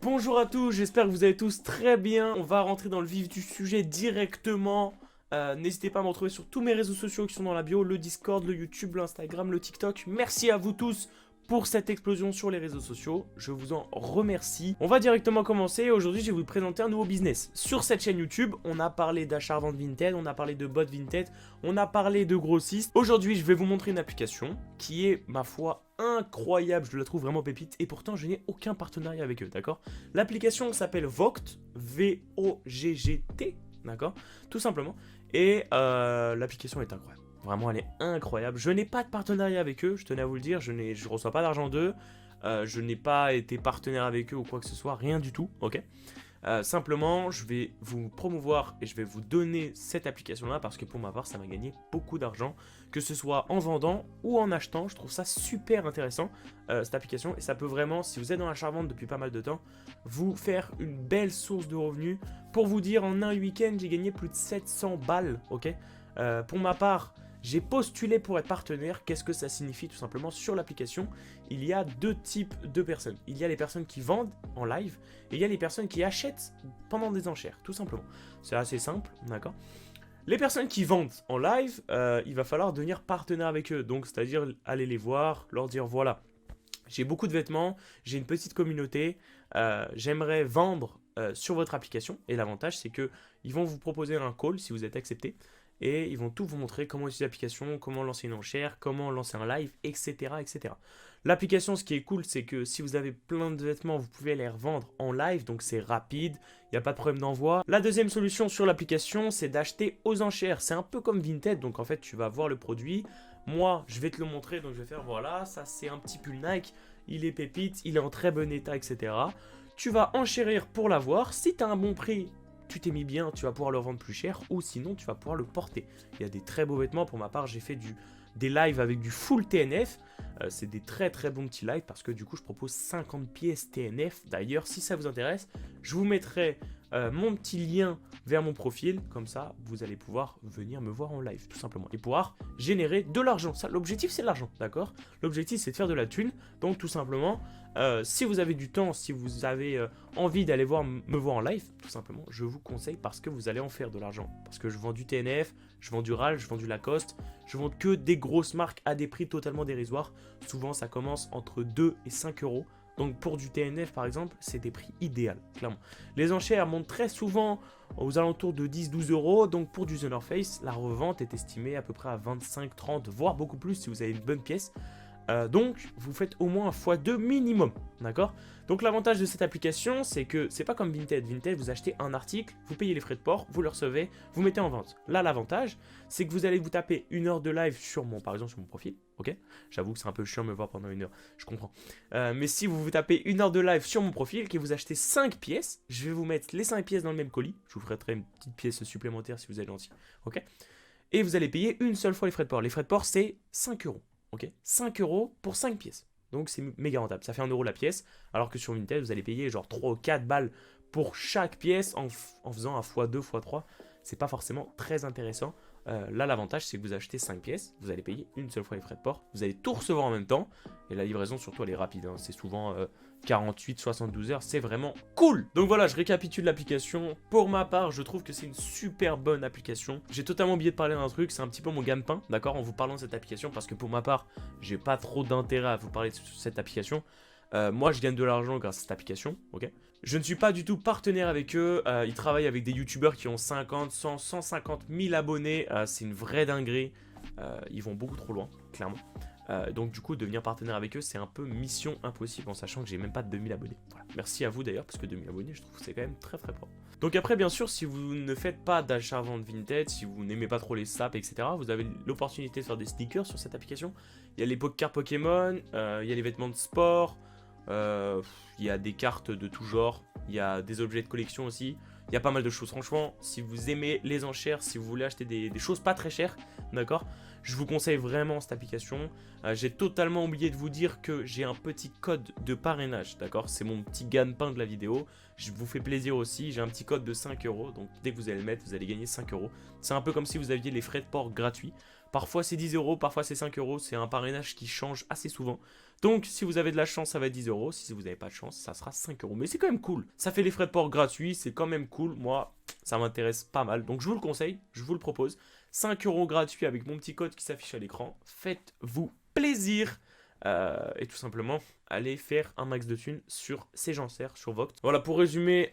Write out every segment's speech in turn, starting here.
Bonjour à tous, j'espère que vous allez tous très bien. On va rentrer dans le vif du sujet directement. N'hésitez pas à me retrouver sur tous mes réseaux sociaux qui sont dans la bio, le Discord, le YouTube, l'Instagram, le TikTok. Merci à vous tous pour cette explosion sur les réseaux sociaux. Je vous en remercie. On va directement commencer. Aujourd'hui, je vais vous présenter un nouveau business. Sur cette chaîne YouTube, on a parlé d'achat-revente Vinted, on a parlé de bot Vinted, on a parlé de grossistes. Aujourd'hui, je vais vous montrer une application qui est, ma foi, incroyable. Je la trouve vraiment pépite et pourtant, je n'ai aucun partenariat avec eux, d'accord? L'application s'appelle Vogt, V-O-G-G-T, d'accord? Tout simplement. Et l'application est incroyable. Vraiment, elle est incroyable. Je n'ai pas de partenariat avec eux, je tenais à vous le dire. Je reçois pas d'argent d'eux. Je n'ai pas été partenaire avec eux ou quoi que ce soit. Rien du tout, ok? Simplement, je vais vous promouvoir et je vais vous donner cette application-là parce que pour ma part, ça m'a gagné beaucoup d'argent. Que ce soit en vendant ou en achetant, je trouve ça super intéressant, cette application. Et ça peut vraiment, si vous êtes dans l'achat-vente depuis pas mal de temps, vous faire une belle source de revenus. Pour vous dire, en un week-end, j'ai gagné plus de 700 balles, ok? Pour ma part, j'ai postulé pour être partenaire. Qu'est-ce que ça signifie? Tout simplement, sur l'application, il y a deux types de personnes. Il y a les personnes qui vendent en live et il y a les personnes qui achètent pendant des enchères, tout simplement. C'est assez simple, d'accord? Les personnes qui vendent en live, il va falloir devenir partenaire avec eux. Donc, c'est-à-dire aller les voir, leur dire voilà, j'ai beaucoup de vêtements, j'ai une petite communauté, j'aimerais vendre sur votre application. Et l'avantage, c'est que ils vont vous proposer un call si vous êtes accepté. Et ils vont tout vous montrer comment utiliser l'application, comment lancer une enchère, comment lancer un live, etc. etc. L'application, ce qui est cool, c'est que si vous avez plein de vêtements, vous pouvez les revendre en live, donc c'est rapide, il n'y a pas de problème d'envoi. La deuxième solution sur l'application, c'est d'acheter aux enchères. C'est un peu comme Vinted, donc en fait, tu vas voir le produit. Moi, je vais te le montrer, donc je vais faire voilà, ça c'est un petit pull Nike, il est pépite, il est en très bon état, etc. Tu vas enchérir pour l'avoir. Si tu as un bon prix, tu t'es mis bien, tu vas pouvoir le vendre plus cher ou sinon tu vas pouvoir le porter. Il y a des très beaux vêtements. Pour ma part, j'ai fait des lives avec du full TNF. C'est des très très bons petits lives parce que du coup, je propose 50 pièces TNF. D'ailleurs, si ça vous intéresse, je vous mettrai mon petit lien vers mon profil. Comme ça, vous allez pouvoir venir me voir en live, tout simplement. Et pouvoir générer de l'argent. L'objectif, c'est l'argent, d'accord? L'objectif, c'est de faire de la thune. Donc, tout simplement, si vous avez du temps, si vous avez envie d'aller me voir en live, tout simplement, je vous conseille parce que vous allez en faire de l'argent. Parce que je vends du TNF, je vends du RAL, je vends du Lacoste, je vends que des grosses marques à des prix totalement dérisoires. Souvent, ça commence entre 2 et 5 euros. Donc pour du TNF par exemple, c'est des prix idéaux, clairement. Les enchères montent très souvent aux alentours de 10-12 euros. Donc pour du The North Face, la revente est estimée à peu près à 25-30, voire beaucoup plus si vous avez une bonne pièce. Donc vous faites au moins un x2 minimum, d'accord? Donc l'avantage de cette application, c'est que c'est pas comme Vinted. Vinted, vous achetez un article, vous payez les frais de port, vous le recevez, vous mettez en vente. Là, l'avantage, c'est que vous allez vous taper une heure de live par exemple sur mon profil, ok? J'avoue que c'est un peu chiant de me voir pendant une heure, je comprends. Mais si vous vous tapez une heure de live sur mon profil, que vous achetez 5 pièces, je vais vous mettre les 5 pièces dans le même colis. Je vous ferai une petite pièce supplémentaire si vous êtes gentil, ok? Et vous allez payer une seule fois les frais de port. Les frais de port, c'est 5 euros. Ok, 5 euros pour 5 pièces. Donc c'est méga rentable. Ça fait 1 euro la pièce. Alors que sur Vinted, vous allez payer genre 3 ou 4 balles pour chaque pièce en faisant un x2, x3. C'est pas forcément très intéressant. Là, l'avantage, c'est que vous achetez 5 pièces. Vous allez payer une seule fois les frais de port. Vous allez tout recevoir en même temps. Et la livraison, surtout, elle est rapide. C'est souvent 48-72 heures. C'est vraiment cool. Donc voilà, je récapitule l'application. Pour ma part, je trouve que c'est une super bonne application. J'ai totalement oublié de parler d'un truc. C'est un petit peu mon gagne-pain, d'accord, en vous parlant de cette application. Parce que pour ma part, j'ai pas trop d'intérêt à vous parler de cette application. Moi, je gagne de l'argent grâce à cette application, ok? Je ne suis pas du tout partenaire avec eux. Ils travaillent avec des youtubeurs qui ont 50, 100, 150 000 abonnés. C'est une vraie dinguerie. Ils vont beaucoup trop loin, clairement. Donc du coup, devenir partenaire avec eux, c'est un peu mission impossible en sachant que j'ai même pas de 2000 abonnés. Voilà. Merci à vous d'ailleurs, parce que 2000 abonnés, je trouve que c'est quand même très très propre. Donc après, bien sûr, si vous ne faites pas d'achat-vente Vinted, si vous n'aimez pas trop les saps, etc., vous avez l'opportunité de faire des sneakers sur cette application. Il y a les cartes Pokémon, il y a les vêtements de sport, il y a des cartes de tout genre, il y a des objets de collection aussi. Il y a pas mal de choses. Franchement, si vous aimez les enchères, si vous voulez acheter des choses pas très chères, d'accord, je vous conseille vraiment cette application. J'ai totalement oublié de vous dire que j'ai un petit code de parrainage, d'accord. C'est mon petit gagne-pain de la vidéo. Je vous fais plaisir aussi. J'ai un petit code de 5 euros. Donc dès que vous allez le mettre, vous allez gagner 5 euros. C'est un peu comme si vous aviez les frais de port gratuits. Parfois c'est 10 euros, parfois c'est 5 euros. C'est un parrainage qui change assez souvent. Donc si vous avez de la chance, ça va être 10 euros. Si vous n'avez pas de chance, ça sera 5 euros. Mais c'est quand même cool. Ça fait les frais de port gratuits, c'est quand même cool. Moi, ça m'intéresse pas mal. Donc je vous le conseille, je vous le propose. 5 euros gratuits avec mon petit code qui s'affiche à l'écran. Faites-vous plaisir. Et tout simplement, allez faire un max de thunes sur ces enchères, sur Vogt. Voilà, pour résumer,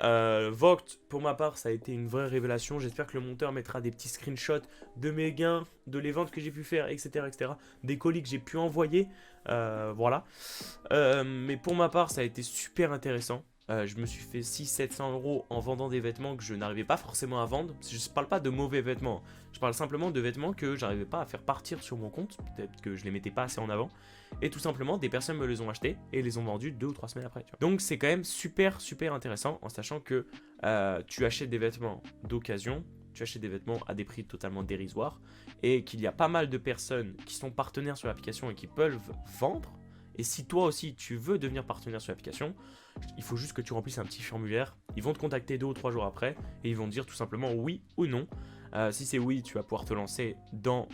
Vogt, pour ma part, ça a été une vraie révélation. J'espère que le monteur mettra des petits screenshots de mes gains, de les ventes que j'ai pu faire, etc., etc. Des colis que j'ai pu envoyer. Voilà. Mais pour ma part, ça a été super intéressant. Je me suis fait 600-700 euros en vendant des vêtements que je n'arrivais pas forcément à vendre. Je ne parle pas de mauvais vêtements. Je parle simplement de vêtements que j'arrivais pas à faire partir sur mon compte. Peut-être que je les mettais pas assez en avant. Et tout simplement, des personnes me les ont achetés et les ont vendus 2 ou 3 semaines après. Tu vois. Donc c'est quand même super intéressant en sachant que tu achètes des vêtements d'occasion. Tu achètes des vêtements à des prix totalement dérisoires. Et qu'il y a pas mal de personnes qui sont partenaires sur l'application et qui peuvent vendre. Et si toi aussi tu veux devenir partenaire sur l'application, il faut juste que tu remplisses un petit formulaire. Ils vont te contacter 2 ou 3 jours après et ils vont te dire tout simplement oui ou non. Si c'est oui, tu vas pouvoir te lancer dans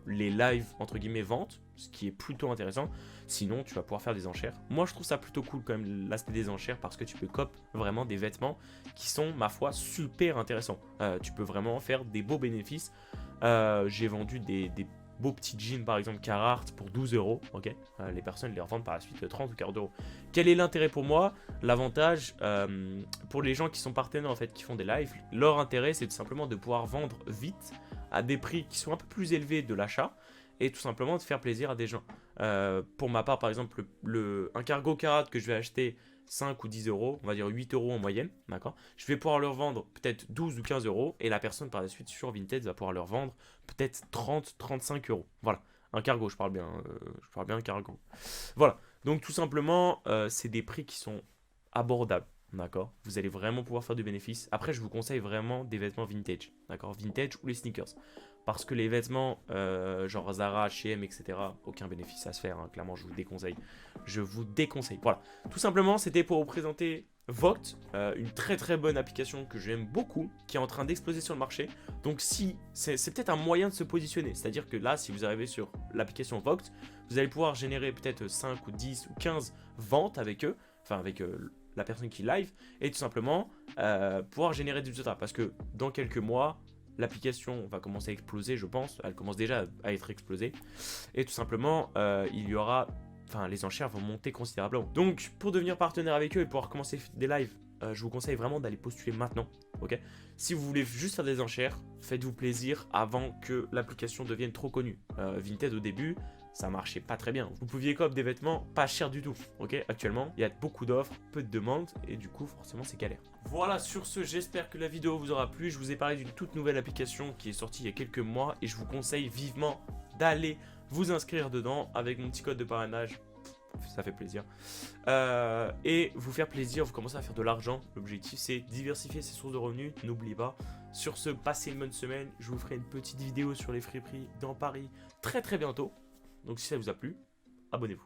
les lives entre guillemets ventes, ce qui est plutôt intéressant. Sinon, tu vas pouvoir faire des enchères. Moi, je trouve ça plutôt cool quand même l'aspect des enchères parce que tu peux cop vraiment des vêtements qui sont, ma foi, super intéressants. Tu peux vraiment faire des beaux bénéfices. J'ai vendu des beaux petits jeans par exemple Carhartt pour 12 euros, ok. Les personnes les revendent par la suite 30 ou 40 euros. Quel est l'intérêt pour moi? L'avantage pour les gens qui sont partenaires en fait, qui font des lives, leur intérêt c'est tout simplement de pouvoir vendre vite à des prix qui sont un peu plus élevés de l'achat et tout simplement de faire plaisir à des gens. Pour ma part par exemple, un cargo Carhartt que je vais acheter 5 ou 10 euros, on va dire 8 euros en moyenne, d'accord. Je vais pouvoir leur vendre peut-être 12 ou 15 euros et la personne par la suite sur Vinted va pouvoir leur vendre peut-être 30-35 euros. Voilà, un cargo, je parle bien un cargo. Voilà, donc tout simplement, c'est des prix qui sont abordables, d'accord. Vous allez vraiment pouvoir faire du bénéfice. Après, je vous conseille vraiment des vêtements vintage, d'accord, vintage ou les sneakers. Parce que les vêtements, genre Zara, H&M, etc., aucun bénéfice à se faire, hein. Clairement, je vous déconseille. Je vous déconseille. Voilà. Tout simplement, c'était pour vous présenter Vogt, une très bonne application que j'aime beaucoup, qui est en train d'exploser sur le marché. Donc, si c'est peut-être un moyen de se positionner. C'est-à-dire que là, si vous arrivez sur l'application Vogt, vous allez pouvoir générer peut-être 5 ou 10 ou 15 ventes avec eux, enfin avec la personne qui live, et tout simplement pouvoir générer des résultats. Parce que dans quelques mois, l'application va commencer à exploser, je pense. Elle commence déjà à être explosée. Et tout simplement, il y aura... Enfin, les enchères vont monter considérablement. Donc, pour devenir partenaire avec eux et pouvoir commencer des lives, je vous conseille vraiment d'aller postuler maintenant. Ok. Si vous voulez juste faire des enchères, faites-vous plaisir avant que l'application devienne trop connue. Vinted au début, ça marchait pas très bien. Vous pouviez copier des vêtements pas chers du tout. Ok. Actuellement, il y a beaucoup d'offres, peu de demandes et du coup, forcément, c'est galère. Voilà, sur ce, j'espère que la vidéo vous aura plu. Je vous ai parlé d'une toute nouvelle application qui est sortie il y a quelques mois et je vous conseille vivement d'aller vous inscrire dedans avec mon petit code de parrainage. Ça fait plaisir. Et vous faire plaisir, vous commencez à faire de l'argent. L'objectif c'est diversifier ses sources de revenus. N'oubliez pas. Sur ce, passez une bonne semaine. Je vous ferai une petite vidéo sur les friperies dans Paris très bientôt. Donc si ça vous a plu, abonnez-vous.